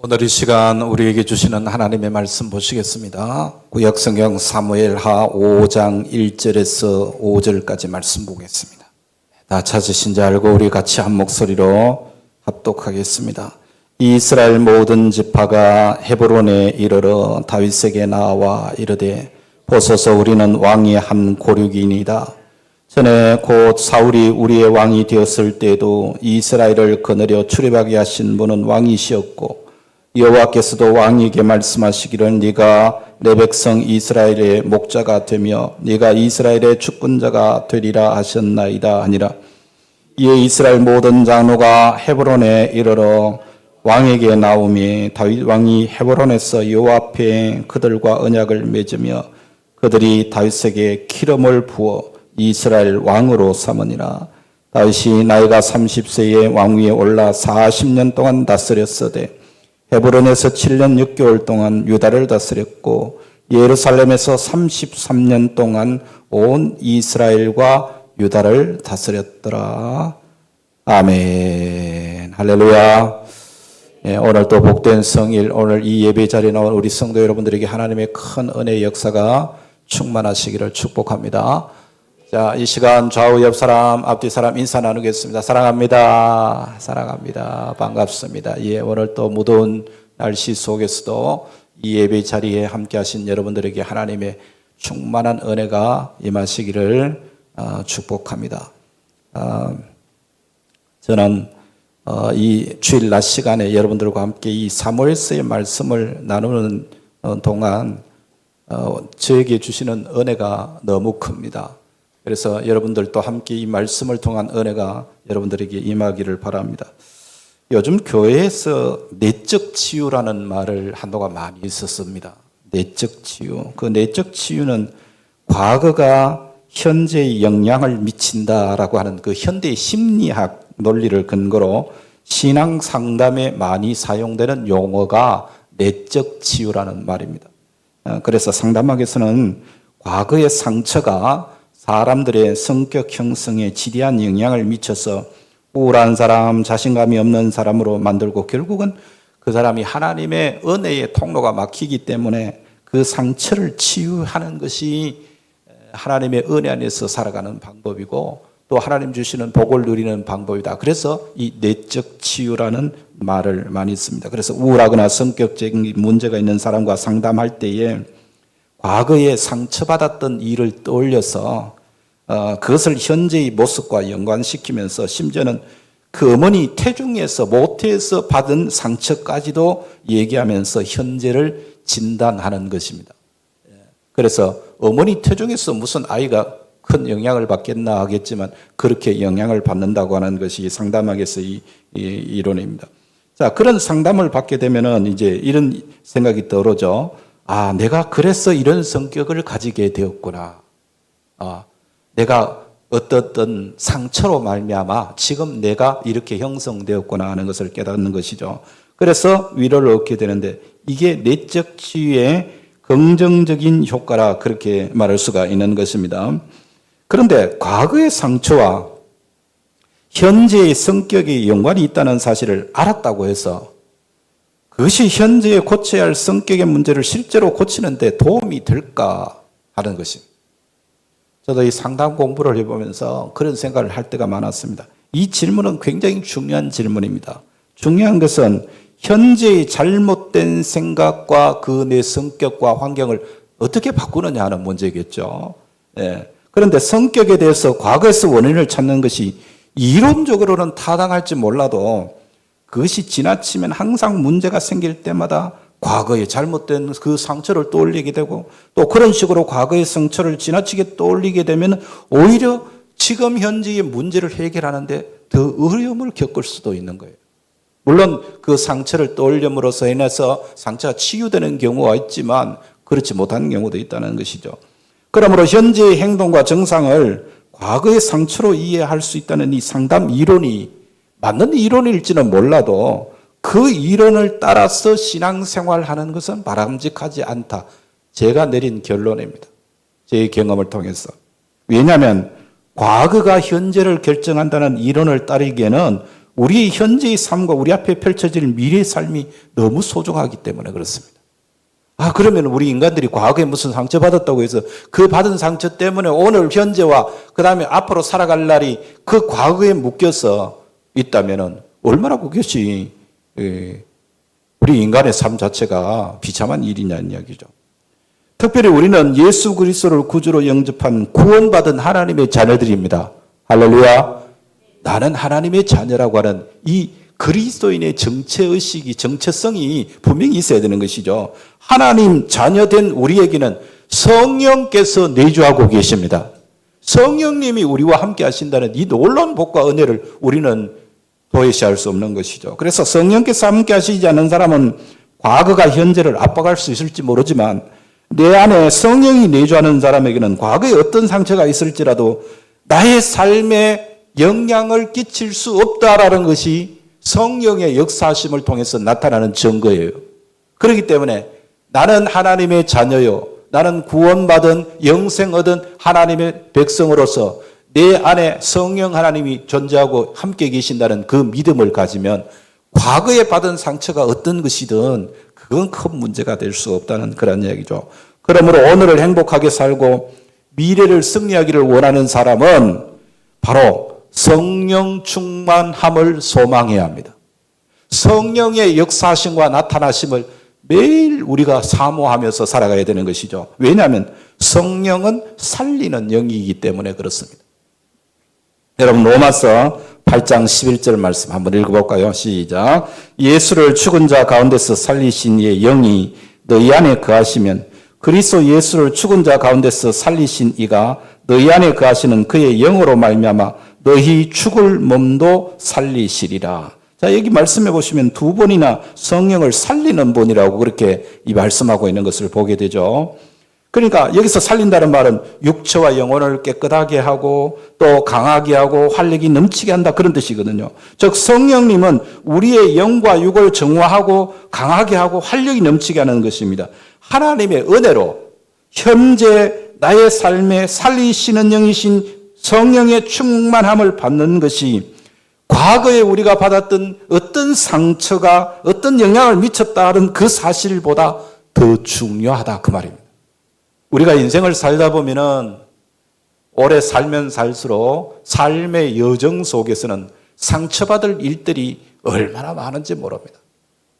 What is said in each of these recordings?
오늘 이 시간 우리에게 주시는 하나님의 말씀 보시겠습니다. 구약성경 사무엘하 5장 1절에서 5절까지 말씀 보겠습니다. 다 찾으신 줄 알고 우리 같이 한 목소리로 합독하겠습니다. 이스라엘 모든 지파가 헤브론에 이르러 다윗에게 나와 이르되 보소서 우리는 왕이 한 고륙이니이다. 전에 곧 사울이 우리의 왕이 되었을 때에도 이스라엘을 거느려 출입하게 하신 분은 왕이시었고 여호와께서도 왕에게 말씀하시기를 네가 내 백성 이스라엘의 목자가 되며 네가 이스라엘의 주권자가 되리라 하셨나이다 하니라. 이에 이스라엘 모든 장로가 헤브론에 이르러 왕에게 나오매 다윗 왕이 헤브론에서 여호와 앞에 그들과 언약을 맺으며 그들이 다윗에게 기름을 부어 이스라엘 왕으로 삼으니라. 다윗이 나이가 30세에 왕위에 올라 40년 동안 다스렸으되 헤브론에서 7년 6개월 동안 유다를 다스렸고 예루살렘에서 33년 동안 온 이스라엘과 유다를 다스렸더라. 아멘. 할렐루야. 오늘 또 복된 성일, 오늘 이 예배 자리에 나온 우리 성도 여러분들에게 하나님의 큰 은혜의 역사가 충만하시기를 축복합니다. 자, 이 시간 좌우 옆 사람, 앞뒤 사람 인사 나누겠습니다. 사랑합니다. 사랑합니다. 반갑습니다. 예, 오늘 또 무더운 날씨 속에서도 이 예배 자리에 함께 하신 여러분들에게 하나님의 충만한 은혜가 임하시기를 축복합니다. 저는 이 주일 낮 시간에 여러분들과 함께 이 사무엘서의 말씀을 나누는 동안 저에게 주시는 은혜가 너무 큽니다. 그래서 여러분들도 함께 이 말씀을 통한 은혜가 여러분들에게 임하기를 바랍니다. 요즘 교회에서 내적 치유라는 말을 한동안 많이 있었습니다. 내적 치유. 그 내적 치유는 과거가 현재에 영향을 미친다라고 하는 그 현대 심리학 논리를 근거로 신앙 상담에 많이 사용되는 용어가 내적 치유라는 말입니다. 그래서 상담학에서는 과거의 상처가 사람들의 성격 형성에 지대한 영향을 미쳐서 우울한 사람, 자신감이 없는 사람으로 만들고 결국은 그 사람이 하나님의 은혜의 통로가 막히기 때문에 그 상처를 치유하는 것이 하나님의 은혜 안에서 살아가는 방법이고 또 하나님 주시는 복을 누리는 방법이다. 그래서 이 내적 치유라는 말을 많이 씁니다. 그래서 우울하거나 성격적인 문제가 있는 사람과 상담할 때에 과거에 상처받았던 일을 떠올려서 그것을 현재의 모습과 연관시키면서 심지어는 그 어머니 태중에서 모태에서 받은 상처까지도 얘기하면서 현재를 진단하는 것입니다. 그래서 어머니 태중에서 무슨 아이가 큰 영향을 받겠나 하겠지만 그렇게 영향을 받는다고 하는 것이 상담학에서의 이론입니다. 자, 그런 상담을 받게 되면은 이제 이런 생각이 떠오르죠. 아, 내가 그래서 이런 성격을 가지게 되었구나. 내가 어떤 상처로 말미암아 지금 내가 이렇게 형성되었구나 하는 것을 깨닫는 것이죠. 그래서 위로를 얻게 되는데 이게 내적 치유의 긍정적인 효과라 그렇게 말할 수가 있는 것입니다. 그런데 과거의 상처와 현재의 성격에 연관이 있다는 사실을 알았다고 해서 그것이 현재에 고쳐야 할 성격의 문제를 실제로 고치는 데 도움이 될까 하는 것입니다. 저도 이 상담 공부를 해보면서 그런 생각을 할 때가 많았습니다. 이 질문은 굉장히 중요한 질문입니다. 중요한 것은 현재의 잘못된 생각과 그 내 성격과 환경을 어떻게 바꾸느냐 하는 문제겠죠. 그런데 성격에 대해서 과거에서 원인을 찾는 것이 이론적으로는 타당할지 몰라도 그것이 지나치면 항상 문제가 생길 때마다 과거에 잘못된 그 상처를 떠올리게 되고 또 그런 식으로 과거의 상처를 지나치게 떠올리게 되면 오히려 지금 현재의 문제를 해결하는데 더 어려움을 겪을 수도 있는 거예요. 물론 그 상처를 떠올림으로써 인해서 상처가 치유되는 경우가 있지만 그렇지 못한 경우도 있다는 것이죠. 그러므로 현재의 행동과 정상을 과거의 상처로 이해할 수 있다는 이 상담 이론이 맞는 이론일지는 몰라도 그 이론을 따라서 신앙생활하는 것은 바람직하지 않다. 제가 내린 결론입니다. 제 경험을 통해서. 왜냐하면 과거가 현재를 결정한다는 이론을 따르기에는 우리 현재의 삶과 우리 앞에 펼쳐질 미래의 삶이 너무 소중하기 때문에 그렇습니다. 그러면 우리 인간들이 과거에 무슨 상처받았다고 해서 그 받은 상처 때문에 오늘 현재와 그 다음에 앞으로 살아갈 날이 그 과거에 묶여서 있다면 얼마나 그것이 우리 인간의 삶 자체가 비참한 일이냐는 이야기죠. 특별히 우리는 예수 그리스도를 구주로 영접한 구원받은 하나님의 자녀들입니다. 할렐루야. 나는 하나님의 자녀라고 하는 이 그리스도인의 정체의식이, 정체성이 분명히 있어야 되는 것이죠. 하나님 자녀된 우리에게는 성령께서 내주하고 계십니다. 성령님이 우리와 함께 하신다는 이 놀라운 복과 은혜를 우리는 도외시할 수 없는 것이죠. 그래서 성령께서 함께 하시지 않는 사람은 과거가 현재를 압박할 수 있을지 모르지만 내 안에 성령이 내주하는 사람에게는 과거에 어떤 상처가 있을지라도 나의 삶에 영향을 끼칠 수 없다라는 것이 성령의 역사하심을 통해서 나타나는 증거예요. 그렇기 때문에 나는 하나님의 자녀요. 나는 구원받은 영생 얻은 하나님의 백성으로서 내 안에 성령 하나님이 존재하고 함께 계신다는 그 믿음을 가지면 과거에 받은 상처가 어떤 것이든 그건 큰 문제가 될 수 없다는 그런 이야기죠. 그러므로 오늘을 행복하게 살고 미래를 승리하기를 원하는 사람은 바로 성령 충만함을 소망해야 합니다. 성령의 역사하심과 나타나심을 매일 우리가 사모하면서 살아가야 되는 것이죠. 왜냐하면 성령은 살리는 영이기 때문에 그렇습니다. 여러분 로마서 8장 11절 말씀 한번 읽어볼까요? 시작. 예수를 죽은 자 가운데서 살리신 이의 영이 너희 안에 거하시면 그리스도 예수를 죽은 자 가운데서 살리신 이가 너희 안에 거하시는 그의 영으로 말미암아 너희 죽을 몸도 살리시리라. 자, 여기 말씀해 보시면 두 번이나 성령을 살리는 분이라고 그렇게 이 말씀하고 있는 것을 보게 되죠. 그러니까 여기서 살린다는 말은 육체와 영혼을 깨끗하게 하고 또 강하게 하고 활력이 넘치게 한다 그런 뜻이거든요. 즉 성령님은 우리의 영과 육을 정화하고 강하게 하고 활력이 넘치게 하는 것입니다. 하나님의 은혜로 현재 나의 삶에 살리시는 영이신 성령의 충만함을 받는 것이 과거에 우리가 받았던 어떤 상처가 어떤 영향을 미쳤다는 그 사실보다 더 중요하다 그 말입니다. 우리가 인생을 살다 보면은 오래 살면 살수록 삶의 여정 속에서는 상처받을 일들이 얼마나 많은지 모릅니다.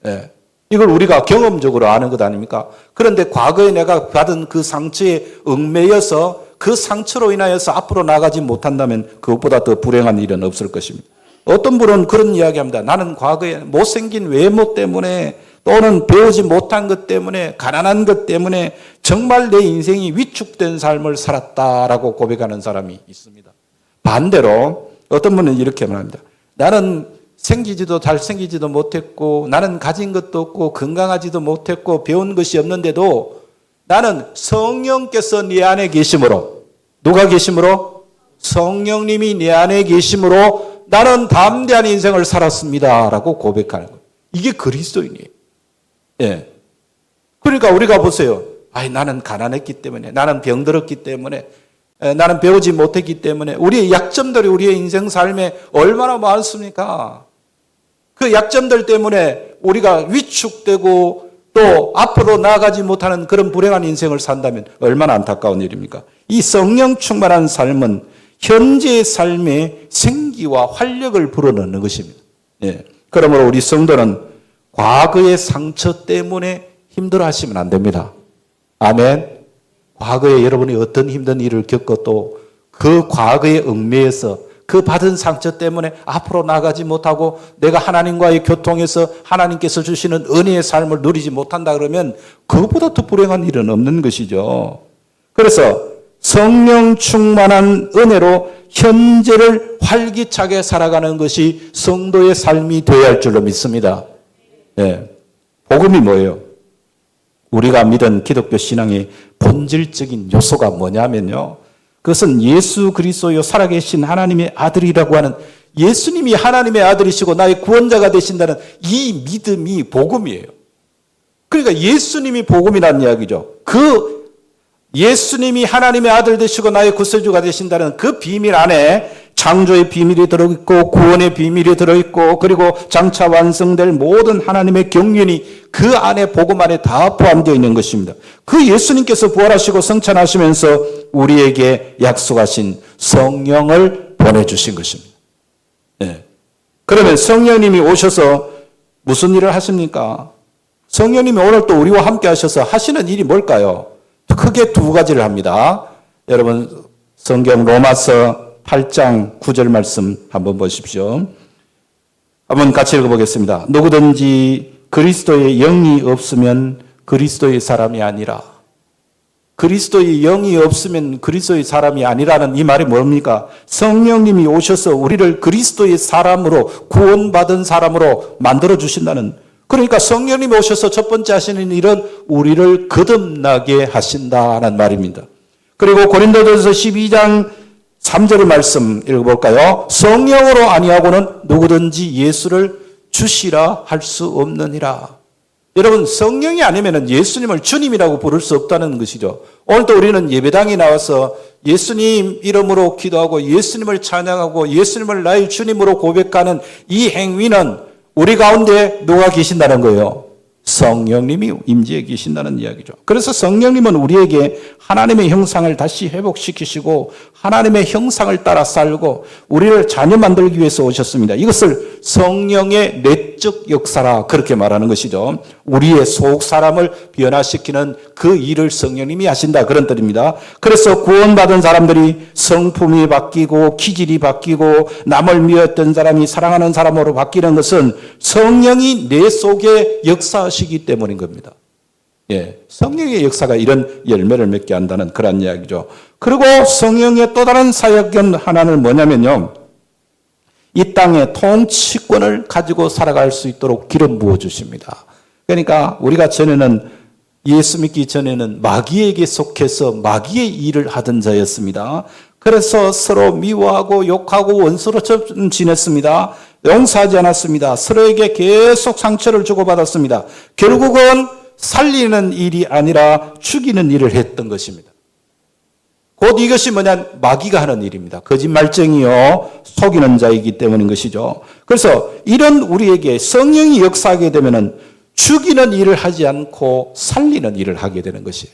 예. 이걸 우리가 경험적으로 아는 것 아닙니까? 그런데 과거에 내가 받은 그 상처에 얽매여서 그 상처로 인하여서 앞으로 나가지 못한다면 그것보다 더 불행한 일은 없을 것입니다. 어떤 분은 그런 이야기합니다. 나는 과거에 못생긴 외모 때문에 또는 배우지 못한 것 때문에 가난한 것 때문에 정말 내 인생이 위축된 삶을 살았다라고 고백하는 사람이 있습니다. 반대로 어떤 분은 이렇게 말합니다. 나는 생기지도 잘생기지도 못했고 나는 가진 것도 없고 건강하지도 못했고 배운 것이 없는데도 나는 성령께서 내 안에 계심으로 누가 계심으로? 성령님이 내 안에 계심으로 나는 담대한 인생을 살았습니다 라고 고백하는 거예요. 이게 그리스도인이에요. 예. 그러니까 우리가 보세요. 나는 가난했기 때문에 나는 병들었기 때문에 나는 배우지 못했기 때문에 우리의 약점들이 우리의 인생 삶에 얼마나 많습니까? 그 약점들 때문에 우리가 위축되고 또 앞으로 나아가지 못하는 그런 불행한 인생을 산다면 얼마나 안타까운 일입니까? 이 성령 충만한 삶은 현재의 삶에 생기와 활력을 불어넣는 것입니다. 예. 그러므로 우리 성도는 과거의 상처 때문에 힘들어하시면 안 됩니다. 아멘. 과거에 여러분이 어떤 힘든 일을 겪어도 그 과거의 얽매여서 그 받은 상처 때문에 앞으로 나가지 못하고 내가 하나님과의 교통에서 하나님께서 주시는 은혜의 삶을 누리지 못한다 그러면 그것보다 더 불행한 일은 없는 것이죠. 그래서 성령 충만한 은혜로 현재를 활기차게 살아가는 것이 성도의 삶이 되어야 할 줄로 믿습니다. 네. 복음이 뭐예요? 우리가 믿은 기독교 신앙의 본질적인 요소가 뭐냐면요. 그것은 예수 그리스도요 살아계신 하나님의 아들이라고 하는 예수님이 하나님의 아들이시고 나의 구원자가 되신다는 이 믿음이 복음이에요. 그러니까 예수님이 복음이라는 이야기죠. 그 예수님이 하나님의 아들 되시고 나의 구세주가 되신다는 그 비밀 안에 창조의 비밀이 들어있고 구원의 비밀이 들어있고 그리고 장차 완성될 모든 하나님의 경륜이 그 안에 복음 안에 다 포함되어 있는 것입니다. 그 예수님께서 부활하시고 성찬하시면서 우리에게 약속하신 성령을 보내주신 것입니다. 네. 그러면 성령님이 오셔서 무슨 일을 하십니까? 성령님이 오늘 또 우리와 함께 하셔서 하시는 일이 뭘까요? 크게 두 가지를 합니다. 여러분 성경 로마서 8장 9절 말씀 한번 보십시오. 한번 같이 읽어보겠습니다. 누구든지 그리스도의 영이 없으면 그리스도의 사람이 아니라. 그리스도의 영이 없으면 그리스도의 사람이 아니라는 이 말이 뭡니까? 성령님이 오셔서 우리를 그리스도의 사람으로 구원받은 사람으로 만들어 주신다는, 그러니까 성령님이 오셔서 첫 번째 하시는 일은 우리를 거듭나게 하신다는 말입니다. 그리고 고린도전서 12장 3절의 말씀 읽어볼까요? 성령으로 아니하고는 누구든지 예수를 주시라 할 수 없느니라. 여러분 성령이 아니면 예수님을 주님이라고 부를 수 없다는 것이죠. 오늘도 우리는 예배당에 나와서 예수님 이름으로 기도하고 예수님을 찬양하고 예수님을 나의 주님으로 고백하는 이 행위는 우리 가운데 누가 계신다는 거예요? 성령님이 임재해 계신다는 이야기죠. 그래서 성령님은 우리에게 하나님의 형상을 다시 회복시키시고 하나님의 형상을 따라 살고 우리를 자녀 만들기 위해서 오셨습니다. 이것을 성령의 내적 역사라 그렇게 말하는 것이죠. 우리의 속 사람을 변화시키는 그 일을 성령님이 하신다 그런 뜻입니다. 그래서 구원받은 사람들이 성품이 바뀌고 기질이 바뀌고 남을 미웠던 사람이 사랑하는 사람으로 바뀌는 것은 성령이 내 속에 역사하시기 때문인 겁니다. 예, 성령의 역사가 이런 열매를 맺게 한다는 그런 이야기죠. 그리고 성령의 또 다른 사역은 하나는 뭐냐면요, 이 땅의 통치권을 가지고 살아갈 수 있도록 기름 부어 주십니다. 그러니까 우리가 전에는 예수 믿기 전에는 마귀에게 속해서 마귀의 일을 하던 자였습니다. 그래서 서로 미워하고 욕하고 원수로 지냈습니다. 용서하지 않았습니다. 서로에게 계속 상처를 주고받았습니다. 결국은 살리는 일이 아니라 죽이는 일을 했던 것입니다. 곧 이것이 뭐냐? 마귀가 하는 일입니다. 거짓말쟁이요, 속이는 자이기 때문인 것이죠. 그래서 이런 우리에게 성령이 역사하게 되면은 죽이는 일을 하지 않고 살리는 일을 하게 되는 것이에요.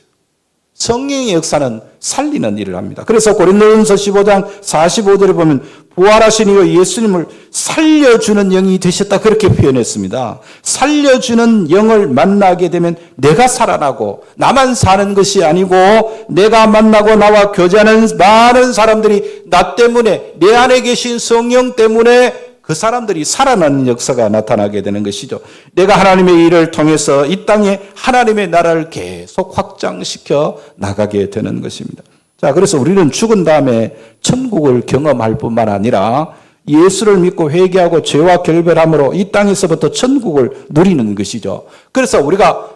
성령의 역사는 살리는 일을 합니다. 그래서 고린도전서 15장 45절에 보면 부활하신 이후 예수님을 살려주는 영이 되셨다 그렇게 표현했습니다. 살려주는 영을 만나게 되면 내가 살아나고 나만 사는 것이 아니고 내가 만나고 나와 교제하는 많은 사람들이 나 때문에 내 안에 계신 성령 때문에 그 사람들이 살아나는 역사가 나타나게 되는 것이죠. 내가 하나님의 일을 통해서 이 땅에 하나님의 나라를 계속 확장시켜 나가게 되는 것입니다. 자, 그래서 우리는 죽은 다음에 천국을 경험할 뿐만 아니라 예수를 믿고 회개하고 죄와 결별함으로 이 땅에서부터 천국을 누리는 것이죠. 그래서 우리가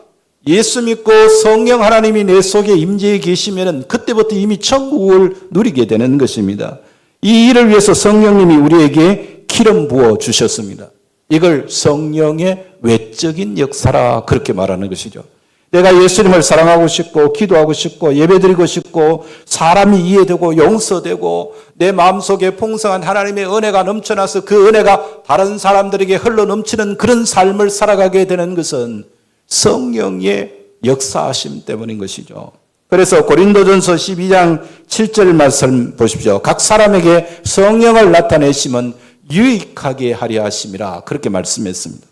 예수 믿고 성령 하나님이 내 속에 임재해 계시면 그때부터 이미 천국을 누리게 되는 것입니다. 이 일을 위해서 성령님이 우리에게 기름 부어 주셨습니다. 이걸 성령의 외적인 역사라 그렇게 말하는 것이죠. 내가 예수님을 사랑하고 싶고 기도하고 싶고 예배드리고 싶고 사람이 이해되고 용서되고 내 마음속에 풍성한 하나님의 은혜가 넘쳐나서 그 은혜가 다른 사람들에게 흘러 넘치는 그런 삶을 살아가게 되는 것은 성령의 역사하심 때문인 것이죠. 그래서 고린도전서 12장 7절 말씀 보십시오. 각 사람에게 성령을 나타내심은 유익하게 하려 하심이라 그렇게 말씀했습니다.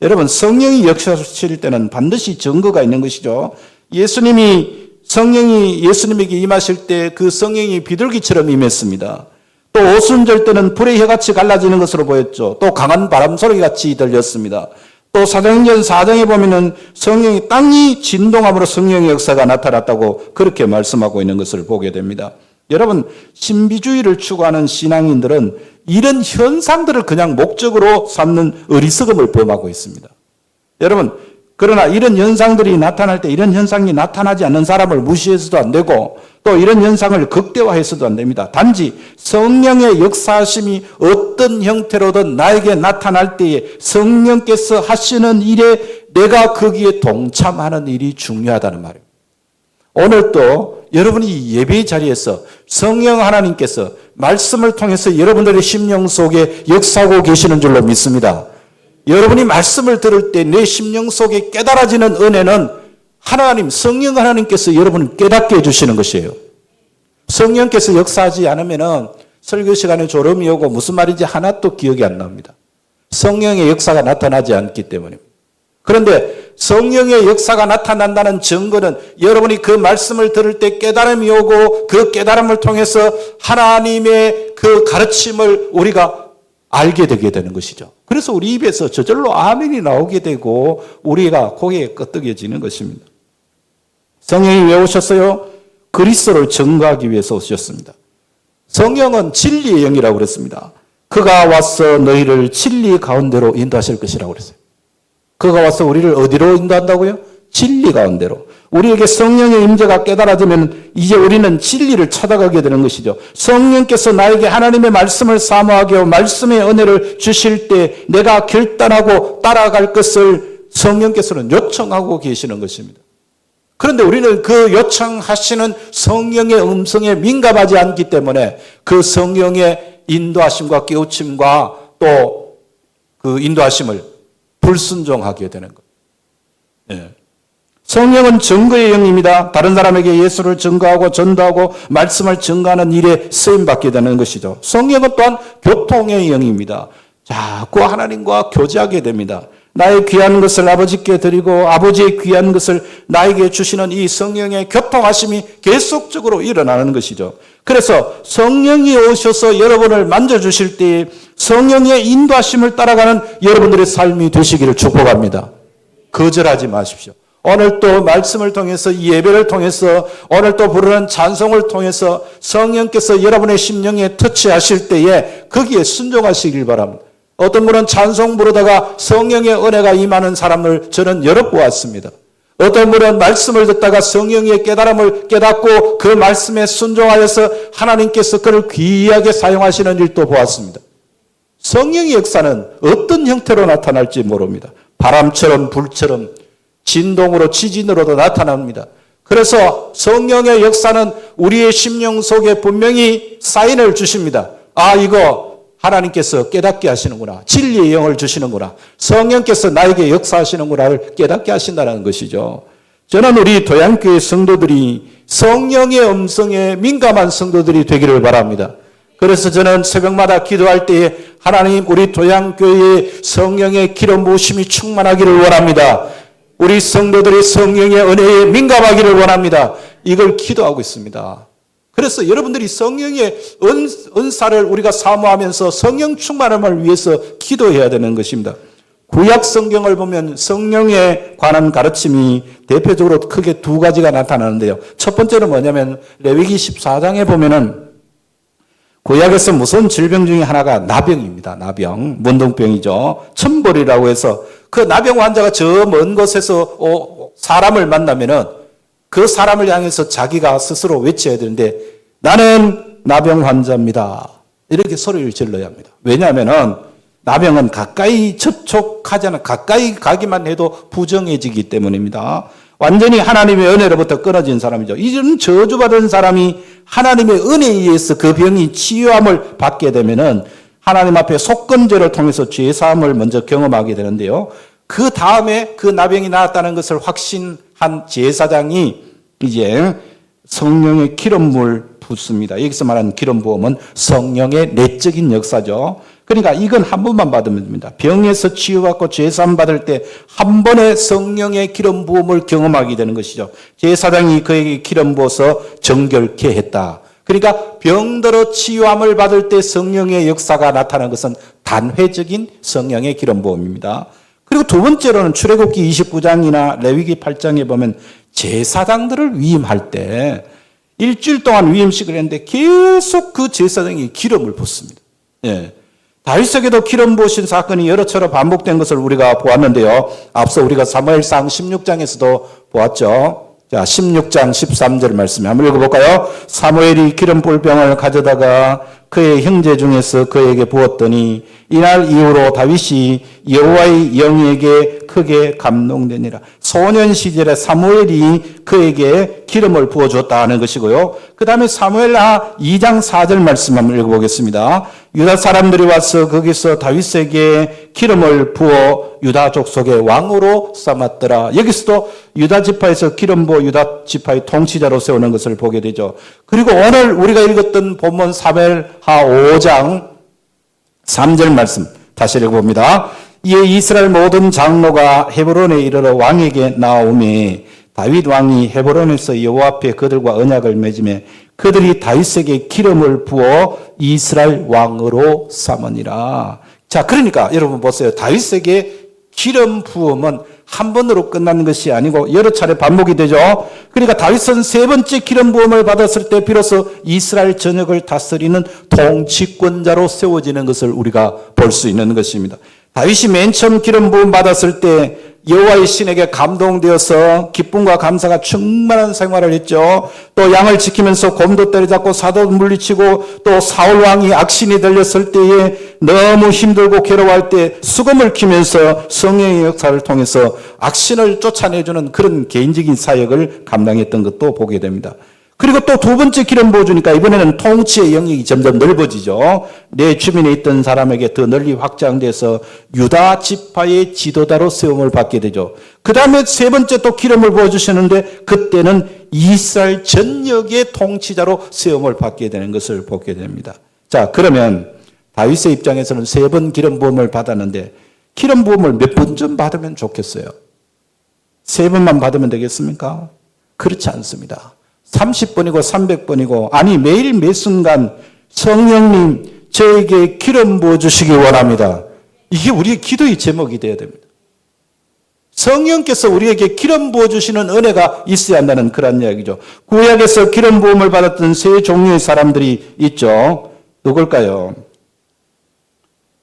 여러분 성령이 역사하실 때는 반드시 증거가 있는 것이죠. 성령이 예수님에게 임하실 때 그 성령이 비둘기처럼 임했습니다. 또 오순절 때는 불의 혀같이 갈라지는 것으로 보였죠. 또 강한 바람 소리같이 들렸습니다. 또 사도행전 4장에 보면은 성령이 땅이 진동함으로 성령의 역사가 나타났다고 그렇게 말씀하고 있는 것을 보게 됩니다. 여러분 신비주의를 추구하는 신앙인들은 이런 현상들을 그냥 목적으로 삼는 어리석음을 범하고 있습니다. 여러분 그러나 이런 현상들이 나타날 때 이런 현상이 나타나지 않는 사람을 무시해서도 안 되고 또 이런 현상을 극대화해서도 안 됩니다. 단지 성령의 역사하심이 어떤 형태로든 나에게 나타날 때에 성령께서 하시는 일에 내가 거기에 동참하는 일이 중요하다는 말입니다. 오늘 또 여러분이 예배 자리에서 성령 하나님께서 말씀을 통해서 여러분들의 심령 속에 역사하고 계시는 줄로 믿습니다. 여러분이 말씀을 들을 때 내 심령 속에 깨달아지는 은혜는 하나님, 성령 하나님께서 여러분을 깨닫게 해주시는 것이에요. 성령께서 역사하지 않으면은 설교 시간에 졸음이 오고 무슨 말인지 하나도 기억이 안 납니다. 성령의 역사가 나타나지 않기 때문입니다. 그런데 성령의 역사가 나타난다는 증거는 여러분이 그 말씀을 들을 때 깨달음이 오고 그 깨달음을 통해서 하나님의 그 가르침을 우리가 알게 되게 되는 것이죠. 그래서 우리 입에서 저절로 아멘이 나오게 되고 우리가 고개가 끄덕여지는 것입니다. 성령이 왜 오셨어요? 그리스도를 증거하기 위해서 오셨습니다. 성령은 진리의 영이라고 그랬습니다. 그가 와서 너희를 진리 가운데로 인도하실 것이라고 그랬어요. 그가 와서 우리를 어디로 인도한다고요? 진리 가운데로. 우리에게 성령의 임재가 깨달아지면 이제 우리는 진리를 찾아가게 되는 것이죠. 성령께서 나에게 하나님의 말씀을 사모하게 하고 말씀의 은혜를 주실 때 내가 결단하고 따라갈 것을 성령께서는 요청하고 계시는 것입니다. 그런데 우리는 그 요청하시는 성령의 음성에 민감하지 않기 때문에 그 성령의 인도하심과 깨우침과 또 그 인도하심을 불순종하게 되는 거예요. 성령은 증거의 영입니다. 다른 사람에게 예수를 증거하고 전도하고 말씀을 증거하는 일에 쓰임받게 되는 것이죠. 성령은 또한 교통의 영입니다. 자꾸 하나님과 교제하게 됩니다. 나의 귀한 것을 아버지께 드리고 아버지의 귀한 것을 나에게 주시는 이 성령의 교통하심이 계속적으로 일어나는 것이죠. 그래서 성령이 오셔서 여러분을 만져주실 때 성령의 인도하심을 따라가는 여러분들의 삶이 되시기를 축복합니다. 거절하지 마십시오. 오늘 또 말씀을 통해서 이 예배를 통해서 오늘 또 부르는 찬송을 통해서 성령께서 여러분의 심령에 터치하실 때에 거기에 순종하시길 바랍니다. 어떤 분은 찬송 부르다가 성령의 은혜가 임하는 사람을 저는 여러 보았습니다. 어떤 분은 말씀을 듣다가 성령의 깨달음을 깨닫고 그 말씀에 순종하여서 하나님께서 그를 귀하게 사용하시는 일도 보았습니다. 성령의 역사는 어떤 형태로 나타날지 모릅니다. 바람처럼 불처럼 진동으로 지진으로도 나타납니다. 그래서 성령의 역사는 우리의 심령 속에 분명히 사인을 주십니다. 아, 이거 하나님께서 깨닫게 하시는구나. 진리의 영을 주시는구나. 성령께서 나에게 역사하시는구나를 깨닫게 하신다는 것이죠. 저는 우리 도양교회 성도들이 성령의 음성에 민감한 성도들이 되기를 바랍니다. 그래서 저는 새벽마다 기도할 때에 하나님 우리 도양교회의 성령의 기름 부으심이 충만하기를 원합니다. 우리 성도들이 성령의 은혜에 민감하기를 원합니다. 이걸 기도하고 있습니다. 그래서 여러분들이 성령의 은사를 우리가 사모하면서 성령 충만함을 위해서 기도해야 되는 것입니다. 구약 성경을 보면 성령에 관한 가르침이 대표적으로 크게 두 가지가 나타나는데요. 첫 번째는 뭐냐면 레위기 14장에 보면은 구약에서 무서운 질병 중에 하나가 나병입니다. 나병, 문둥병이죠. 천벌이라고 해서 그 나병 환자가 저 먼 곳에서 사람을 만나면은 그 사람을 향해서 자기가 스스로 외쳐야 되는데 나는 나병 환자입니다. 이렇게 소리를 질러야 합니다. 왜냐하면은 나병은 가까이 접촉하잖아. 가까이 가기만 해도 부정해지기 때문입니다. 완전히 하나님의 은혜로부터 끊어진 사람이죠. 이런 저주받은 사람이 하나님의 은혜에 의해서 그 병이 치유함을 받게 되면은 하나님 앞에 속건제를 통해서 죄사함을 먼저 경험하게 되는데요. 그 다음에 그 나병이 나았다는 것을 확신한 제사장이 이제 성령의 기름물 붓습니다. 여기서 말하는 기름 부음은 성령의 내적인 역사죠. 그러니까 이건 한 번만 받으면 됩니다. 병에서 치유받고 죄사함 받을 때 한 번의 성령의 기름 부음을 경험하게 되는 것이죠. 제사장이 그에게 기름 부어서 정결케 했다. 그러니까 병들어 치유함을 받을 때 성령의 역사가 나타나는 것은 단회적인 성령의 기름 부음입니다. 그리고 두 번째로는 출애굽기 29장이나 레위기 8장에 보면 제사장들을 위임할 때 일주일 동안 위임식을 했는데 계속 그 제사장이 기름을 붓습니다. 예. 다윗에게도 기름 부으신 사건이 여러 차례 반복된 것을 우리가 보았는데요. 앞서 우리가 사무엘상 16장에서도 보았죠. 자, 16장 13절 말씀 한번 읽어볼까요? 사무엘이 기름 부을 병을 가져다가 그의 형제 중에서 그에게 부었더니 이날 이후로 다윗이 여호와의 영에게 크게 감동되니라. 소년 시절에 사무엘이 그에게 기름을 부어줬다는 것이고요. 그 다음에 사무엘하 2장 4절 말씀 한번 읽어보겠습니다. 유다 사람들이 와서 거기서 다윗에게 기름을 부어 유다 족속의 왕으로 삼았더라. 여기서도 유다 지파에서 기름 부어 유다 지파의 통치자로 세우는 것을 보게 되죠. 그리고 오늘 우리가 읽었던 본문 사무엘하 5장 3절 말씀 다시 읽어봅니다. 이에 이스라엘 모든 장로가 헤브론에 이르러 왕에게 나오매 다윗 왕이 헤브론에서 여호와 앞에 그들과 언약을 맺으며 그들이 다윗에게 기름을 부어 이스라엘 왕으로 삼으니라. 자, 그러니까 여러분 보세요. 다윗에게 기름 부음은 한 번으로 끝나는 것이 아니고 여러 차례 반복이 되죠. 그러니까 다윗은 세 번째 기름 부음을 받았을 때 비로소 이스라엘 전역을 다스리는 통치권자로 세워지는 것을 우리가 볼 수 있는 것입니다. 다윗이 맨 처음 기름 부음 받았을 때 여호와의 신에게 감동되어서 기쁨과 감사가 충만한 생활을 했죠. 또 양을 지키면서 곰도 때려잡고 사도 물리치고 또 사울 왕이 악신이 들렸을 때에 너무 힘들고 괴로워할 때 수금을 키면서 성령의 역사를 통해서 악신을 쫓아내주는 그런 개인적인 사역을 감당했던 것도 보게 됩니다. 그리고 또 두 번째 기름 부어주니까 이번에는 통치의 영역이 점점 넓어지죠. 내 주변에 있던 사람에게 더 널리 확장돼서 유다 지파의 지도자로 세움을 받게 되죠. 그 다음에 세 번째 또 기름을 부어주시는데 그때는 이스라엘 전역의 통치자로 세움을 받게 되는 것을 보게 됩니다. 자, 그러면 다윗의 입장에서는 세 번 기름 부음을 받았는데 기름 부음을 몇 번쯤 받으면 좋겠어요? 세 번만 받으면 되겠습니까? 그렇지 않습니다. 30번이고 300번이고 아니 매일 매 순간 성령님 저에게 기름 부어주시기 원합니다. 이게 우리의 기도의 제목이 되어야 됩니다. 성령께서 우리에게 기름 부어주시는 은혜가 있어야 한다는 그런 이야기죠. 구약에서 기름 부음을 받았던 세 종류의 사람들이 있죠. 누굴까요?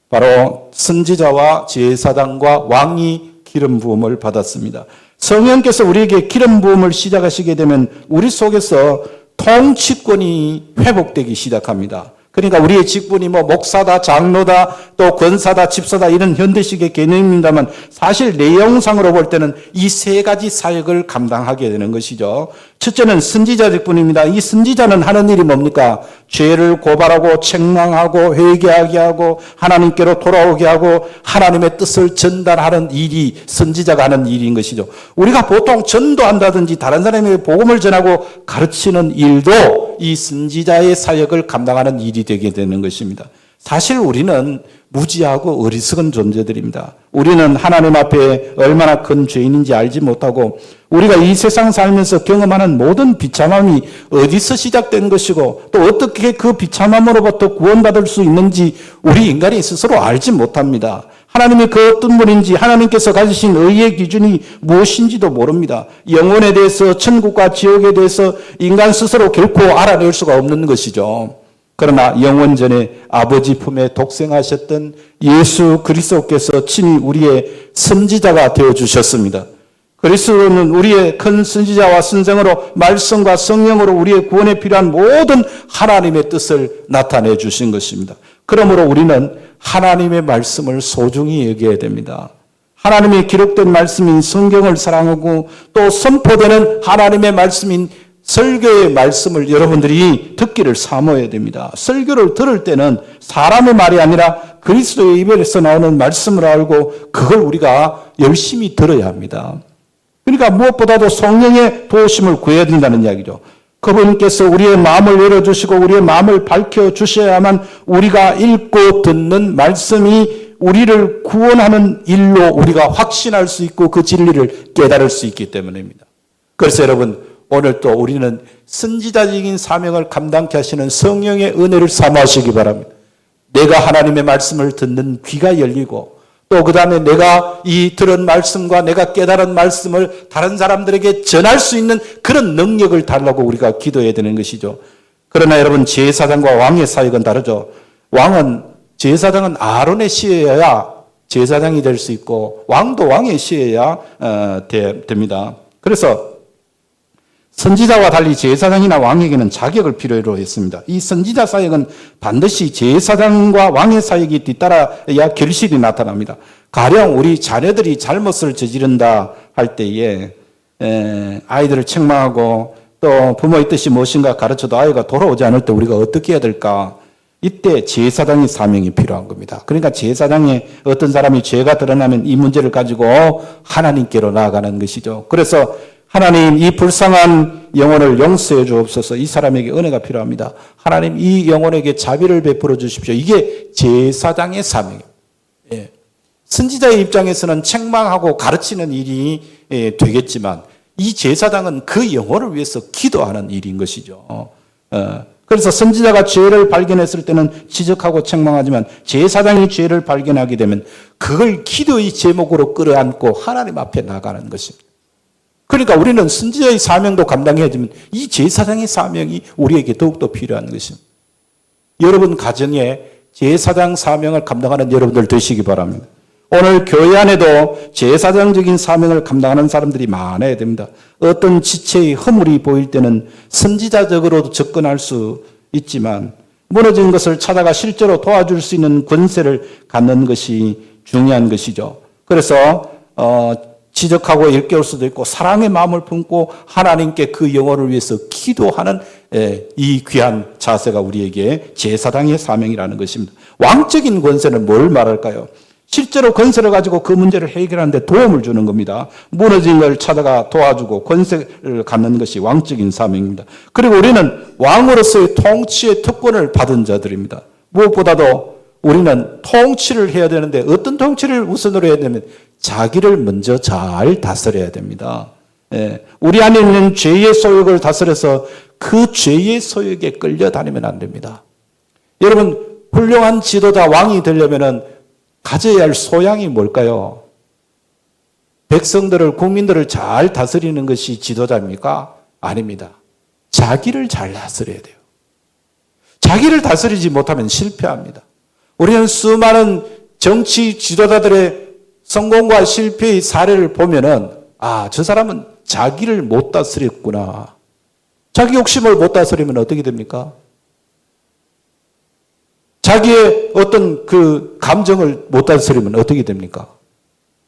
바로 선지자와 제사장과 왕이 기름 부음을 받았습니다. 성령께서 우리에게 기름 부음을 시작하시게 되면 우리 속에서 통치권이 회복되기 시작합니다. 그러니까 우리의 직분이 목사다, 장로다, 또 권사다, 집사다 이런 현대식의 개념입니다만 사실 내용상으로 볼 때는 이 세 가지 사역을 감당하게 되는 것이죠. 첫째는 선지자 직분입니다. 이 선지자는 하는 일이 뭡니까? 죄를 고발하고 책망하고 회개하게 하고 하나님께로 돌아오게 하고 하나님의 뜻을 전달하는 일이 선지자가 하는 일인 것이죠. 우리가 보통 전도한다든지 다른 사람에게 복음을 전하고 가르치는 일도 이 선지자의 사역을 감당하는 일이 되게 되는 것입니다. 사실 우리는 무지하고 어리석은 존재들입니다. 우리는 하나님 앞에 얼마나 큰 죄인인지 알지 못하고 우리가 이 세상 살면서 경험하는 모든 비참함이 어디서 시작된 것이고 또 어떻게 그 비참함으로부터 구원받을 수 있는지 우리 인간이 스스로 알지 못합니다. 하나님이 그 어떤 분인지 하나님께서 가지신 의의 기준이 무엇인지도 모릅니다. 영혼에 대해서 천국과 지옥에 대해서 인간 스스로 결코 알아낼 수가 없는 것이죠. 그러나 영원전에 아버지 품에 독생하셨던 예수 그리스도께서 친히 우리의 선지자가 되어주셨습니다. 그리스도는 우리의 큰 선지자와 선생으로 말씀과 성령으로 우리의 구원에 필요한 모든 하나님의 뜻을 나타내 주신 것입니다. 그러므로 우리는 하나님의 말씀을 소중히 여겨야 됩니다. 하나님의 기록된 말씀인 성경을 사랑하고 또 선포되는 하나님의 말씀인 설교의 말씀을 여러분들이 듣기를 사모해야 됩니다. 설교를 들을 때는 사람의 말이 아니라 그리스도의 입에서 나오는 말씀을 알고 그걸 우리가 열심히 들어야 합니다. 그러니까 무엇보다도 성령의 도우심을 구해야 된다는 이야기죠. 그분께서 우리의 마음을 열어주시고 우리의 마음을 밝혀주셔야만 우리가 읽고 듣는 말씀이 우리를 구원하는 일로 우리가 확신할 수 있고 그 진리를 깨달을 수 있기 때문입니다. 그래서 여러분 오늘 또 우리는 선지자적인 사명을 감당케 하시는 성령의 은혜를 사모하시기 바랍니다. 내가 하나님의 말씀을 듣는 귀가 열리고 또 그 다음에 내가 이 들은 말씀과 내가 깨달은 말씀을 다른 사람들에게 전할 수 있는 그런 능력을 달라고 우리가 기도해야 되는 것이죠. 그러나 여러분 제사장과 왕의 사역은 다르죠. 제사장은 아론의 씨여야 제사장이 될 수 있고 왕도 왕의 씨여야 됩니다. 그래서 선지자와 달리 제사장이나 왕에게는 자격을 필요로 했습니다. 이 선지자 사역은 반드시 제사장과 왕의 사역이 뒤따라야 결실이 나타납니다. 가령 우리 자녀들이 잘못을 저지른다 할 때에 아이들을 책망하고 또 부모의 뜻이 무엇인가 가르쳐도 아이가 돌아오지 않을 때 우리가 어떻게 해야 될까? 이때 제사장의 사명이 필요한 겁니다. 그러니까 제사장의 어떤 사람이 죄가 드러나면 이 문제를 가지고 하나님께로 나아가는 것이죠. 그래서 하나님 이 불쌍한 영혼을 용서해 주옵소서. 이 사람에게 은혜가 필요합니다. 하나님 이 영혼에게 자비를 베풀어 주십시오. 이게 제사장의 사명이에요. 예. 선지자의 입장에서는 책망하고 가르치는 일이 되겠지만 이 제사장은 그 영혼을 위해서 기도하는 일인 것이죠. 그래서 선지자가 죄를 발견했을 때는 지적하고 책망하지만 제사장이 죄를 발견하게 되면 그걸 기도의 제목으로 끌어안고 하나님 앞에 나가는 것입니다. 그러니까 우리는 선지자의 사명도 감당해야 되면 이 제사장의 사명이 우리에게 더욱더 필요한 것입니다. 여러분 가정에 제사장 사명을 감당하는 여러분들 되시기 바랍니다. 오늘 교회 안에도 제사장적인 사명을 감당하는 사람들이 많아야 됩니다. 어떤 지체의 허물이 보일 때는 선지자적으로도 접근할 수 있지만 무너진 것을 찾아가 실제로 도와줄 수 있는 권세를 갖는 것이 중요한 것이죠. 그래서 지적하고 일깨울 수도 있고 사랑의 마음을 품고 하나님께 그 영혼을 위해서 기도하는 이 귀한 자세가 우리에게 제사장의 사명이라는 것입니다. 왕적인 권세는 뭘 말할까요? 실제로 권세를 가지고 그 문제를 해결하는 데 도움을 주는 겁니다. 무너진 걸 찾아가 도와주고 권세를 갖는 것이 왕적인 사명입니다. 그리고 우리는 왕으로서의 통치의 특권을 받은 자들입니다. 무엇보다도 우리는 통치를 해야 되는데 어떤 통치를 우선으로 해야 되면 자기를 먼저 잘 다스려야 됩니다. 우리 안에 있는 죄의 소욕을 다스려서 그 죄의 소욕에 끌려다니면 안 됩니다. 여러분 훌륭한 지도자 왕이 되려면 가져야 할 소양이 뭘까요? 백성들을 국민들을 잘 다스리는 것이 지도자입니까? 아닙니다. 자기를 잘 다스려야 돼요. 자기를 다스리지 못하면 실패합니다. 우리는 수많은 정치 지도자들의 성공과 실패의 사례를 보면은 저 사람은 자기를 못 다스렸구나. 자기 욕심을 못 다스리면 어떻게 됩니까? 자기의 어떤 그 감정을 못 다스리면 어떻게 됩니까?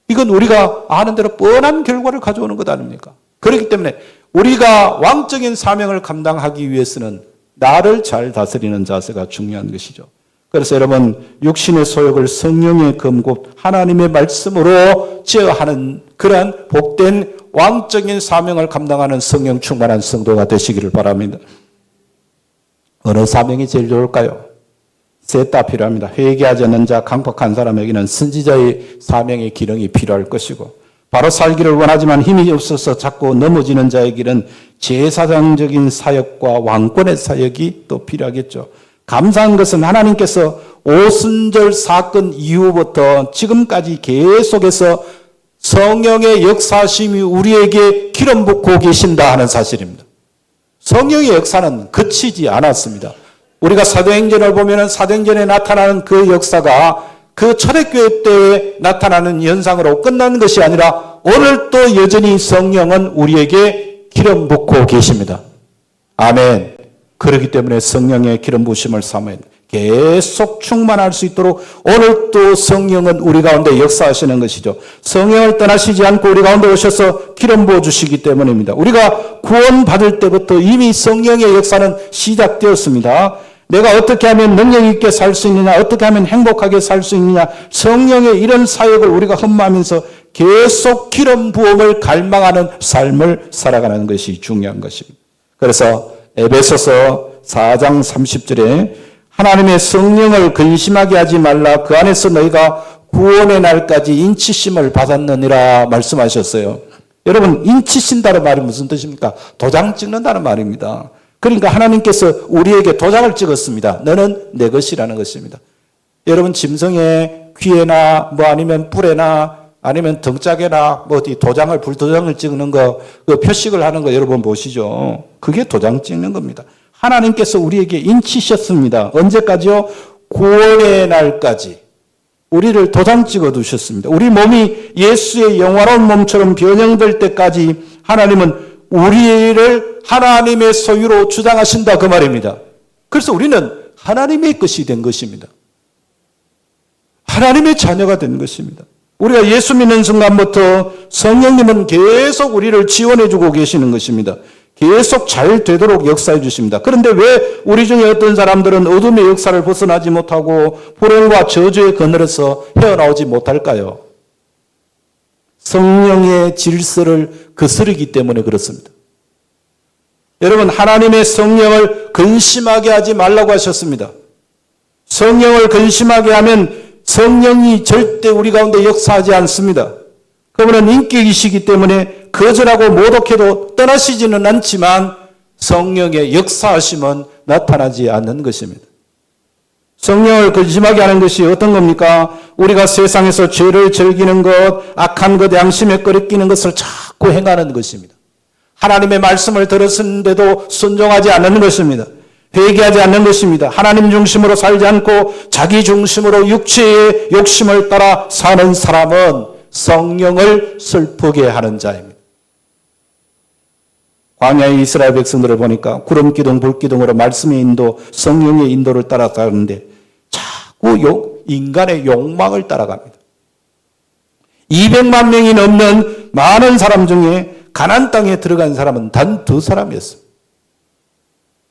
이건 우리가 아는 대로 뻔한 결과를 가져오는 것 아닙니까? 그렇기 때문에 우리가 왕적인 사명을 감당하기 위해서는 나를 잘 다스리는 자세가 중요한 것이죠. 그래서 여러분 육신의 소욕을 성령의 검고 하나님의 말씀으로 제어하는 그러한 복된 왕적인 사명을 감당하는 성령 충만한 성도가 되시기를 바랍니다. 어느 사명이 제일 좋을까요? 셋 다 필요합니다. 회개하지 않는 자, 강팍한 사람에게는 선지자의 사명의 기능이 필요할 것이고 바로 살기를 원하지만 힘이 없어서 자꾸 넘어지는 자에게는 제사장적인 사역과 왕권의 사역이 또 필요하겠죠. 감사한 것은 하나님께서 오순절 사건 이후부터 지금까지 계속해서 성령의 역사심이 우리에게 기름 붓고 계신다 하는 사실입니다. 성령의 역사는 그치지 않았습니다. 우리가 사도행전을 보면 사도행전에 나타나는 그 역사가 그 초대교회 때에 나타나는 현상으로 끝난 것이 아니라 오늘도 여전히 성령은 우리에게 기름 붓고 계십니다. 아멘. 그렇기 때문에 성령의 기름 부으심을 삼아 계속 충만할 수 있도록 오늘도 성령은 우리 가운데 역사하시는 것이죠. 성령을 떠나시지 않고 우리 가운데 오셔서 기름 부어주시기 때문입니다. 우리가 구원받을 때부터 이미 성령의 역사는 시작되었습니다. 내가 어떻게 하면 능력 있게 살 수 있느냐, 어떻게 하면 행복하게 살 수 있느냐, 성령의 이런 사역을 우리가 흠모하면서 계속 기름 부음을 갈망하는 삶을 살아가는 것이 중요한 것입니다. 그래서 에베소서 4장 30절에 하나님의 성령을 근심하게 하지 말라, 그 안에서 너희가 구원의 날까지 인치심을 받았느니라 말씀하셨어요. 여러분, 인치신다는 말이 무슨 뜻입니까? 도장 찍는다는 말입니다. 그러니까 하나님께서 우리에게 도장을 찍었습니다. 너는 내 것이라는 것입니다. 여러분 짐승의 귀에나 아니면 뿔에나 아니면 등짝에나 어디 도장을 불도장을 찍는 거, 그 표식을 하는 거 여러분 보시죠. 그게 도장 찍는 겁니다. 하나님께서 우리에게 인치셨습니다. 언제까지요? 구원의 날까지 우리를 도장 찍어 두셨습니다. 우리 몸이 예수의 영화로운 몸처럼 변형될 때까지 하나님은 우리를 하나님의 소유로 주장하신다 그 말입니다. 그래서 우리는 하나님의 것이 된 것입니다. 하나님의 자녀가 된 것입니다. 우리가 예수 믿는 순간부터 성령님은 계속 우리를 지원해 주고 계시는 것입니다. 계속 잘 되도록 역사해 주십니다. 그런데 왜 우리 중에 어떤 사람들은 어둠의 역사를 벗어나지 못하고 불행과 저주의 그늘에서 헤어나오지 못할까요? 성령의 질서를 거스르기 때문에 그렇습니다. 여러분, 하나님의 성령을 근심하게 하지 말라고 하셨습니다. 성령을 근심하게 하면 성령이 절대 우리 가운데 역사하지 않습니다. 그분은 인격이시기 때문에 거절하고 모독해도 떠나시지는 않지만 성령의 역사하심은 나타나지 않는 것입니다. 성령을 근심하게 하는 것이 어떤 겁니까? 우리가 세상에서 죄를 즐기는 것, 악한 것, 양심에 꺼리끼는 것을 자꾸 행하는 것입니다. 하나님의 말씀을 들었는데도 순종하지 않는 것입니다. 회개하지 않는 것입니다. 하나님 중심으로 살지 않고 자기 중심으로 육체의 욕심을 따라 사는 사람은 성령을 슬프게 하는 자입니다. 광야의 이스라엘 백성들을 보니까 구름기둥, 불기둥으로 말씀의 인도, 성령의 인도를 따라 사는데 자꾸 인간의 욕망을 따라갑니다. 200만 명이 넘는 많은 사람 중에 가나안 땅에 들어간 사람은 단 2사람이었습니다.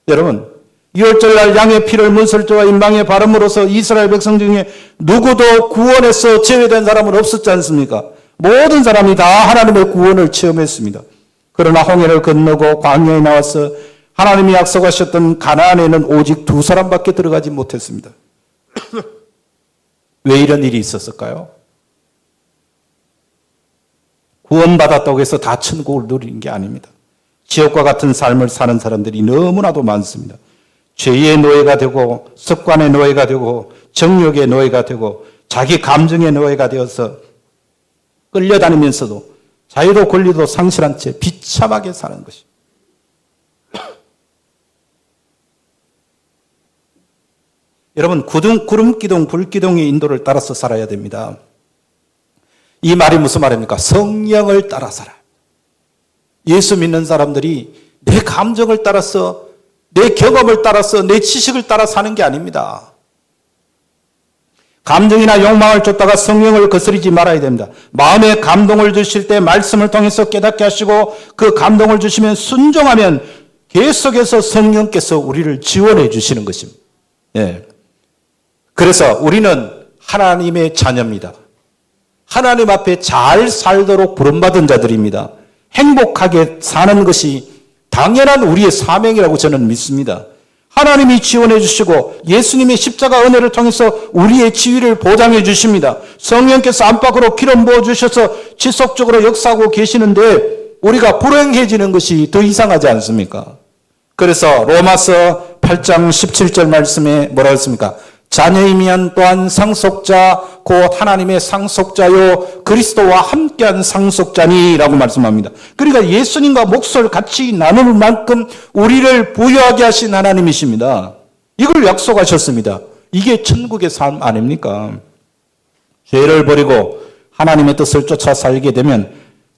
여러분, 6월절 날 양의 피를 문설주와 인방에 바름으로써 이스라엘 백성 중에 누구도 구원에서 제외된 사람은 없었지 않습니까? 모든 사람이 다 하나님의 구원을 체험했습니다. 그러나 홍해를 건너고 광야에 나와서 하나님이 약속하셨던 가나안에는 오직 2사람밖에 들어가지 못했습니다. 왜 이런 일이 있었을까요? 구원받았다고 해서 다 천국을 누리는 게 아닙니다. 지옥과 같은 삶을 사는 사람들이 너무나도 많습니다. 죄의 노예가 되고 습관의 노예가 되고 정욕의 노예가 되고 자기 감정의 노예가 되어서 끌려다니면서도 자유도 권리도 상실한 채 비참하게 사는 것입니다. 여러분, 구름기둥, 불기둥의 인도를 따라서 살아야 됩니다. 이 말이 무슨 말입니까? 성령을 따라 살아요. 예수 믿는 사람들이 내 감정을 따라서, 내 경험을 따라서, 내 지식을 따라 사는 게 아닙니다. 감정이나 욕망을 쫓다가 성령을 거스르지 말아야 됩니다. 마음에 감동을 주실 때 말씀을 통해서 깨닫게 하시고 그 감동을 주시면 순종하면 계속해서 성령께서 우리를 지원해 주시는 것입니다. 예. 그래서 우리는 하나님의 자녀입니다. 하나님 앞에 잘 살도록 부름받은 자들입니다. 행복하게 사는 것이 당연한 우리의 사명이라고 저는 믿습니다. 하나님이 지원해 주시고 예수님의 십자가 은혜를 통해서 우리의 지위를 보장해 주십니다. 성령께서 안팎으로 기름 부어 주셔서 지속적으로 역사하고 계시는데 우리가 불행해지는 것이 더 이상하지 않습니까? 그래서 로마서 8장 17절 말씀에 뭐라고 했습니까? 자녀이면 또한 상속자 곧 하나님의 상속자요 그리스도와 함께한 상속자니라고 말씀합니다. 그러니까 예수님과 몫을 같이 나눌 만큼 우리를 부유하게 하신 하나님이십니다. 이걸 약속하셨습니다. 이게 천국의 삶 아닙니까? 죄를 버리고 하나님의 뜻을 쫓아 살게 되면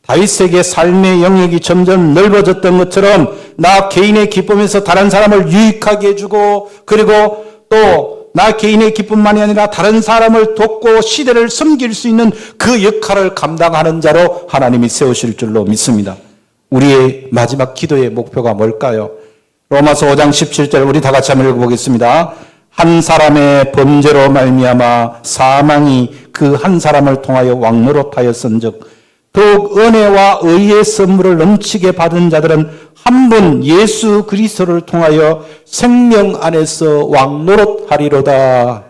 다윗에게 삶의 영역이 점점 넓어졌던 것처럼 나 개인의 기쁨에서 다른 사람을 유익하게 해주고 그리고 또 나 개인의 기쁨만이 아니라 다른 사람을 돕고 시대를 섬길 수 있는 그 역할을 감당하는 자로 하나님이 세우실 줄로 믿습니다. 우리의 마지막 기도의 목표가 뭘까요? 로마서 5장 17절 우리 다 같이 한번 읽어보겠습니다. 한 사람의 범죄로 말미암아 사망이 그 한 사람을 통하여 왕노릇하였은즉 더욱 은혜와 의의 선물을 넘치게 받은 자들은 한 분 예수 그리스도를 통하여 생명 안에서 왕노릇하리로다.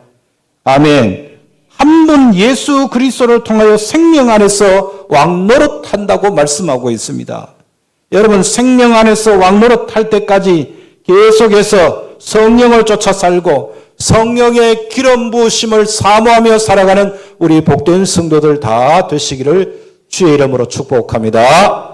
아멘. 한 분 예수 그리스도를 통하여 생명 안에서 왕노릇한다고 말씀하고 있습니다. 여러분, 생명 안에서 왕노릇할 때까지 계속해서 성령을 쫓아 살고 성령의 기름 부으심을 사모하며 살아가는 우리 복된 성도들 다 되시기를 주의 이름으로 축복합니다.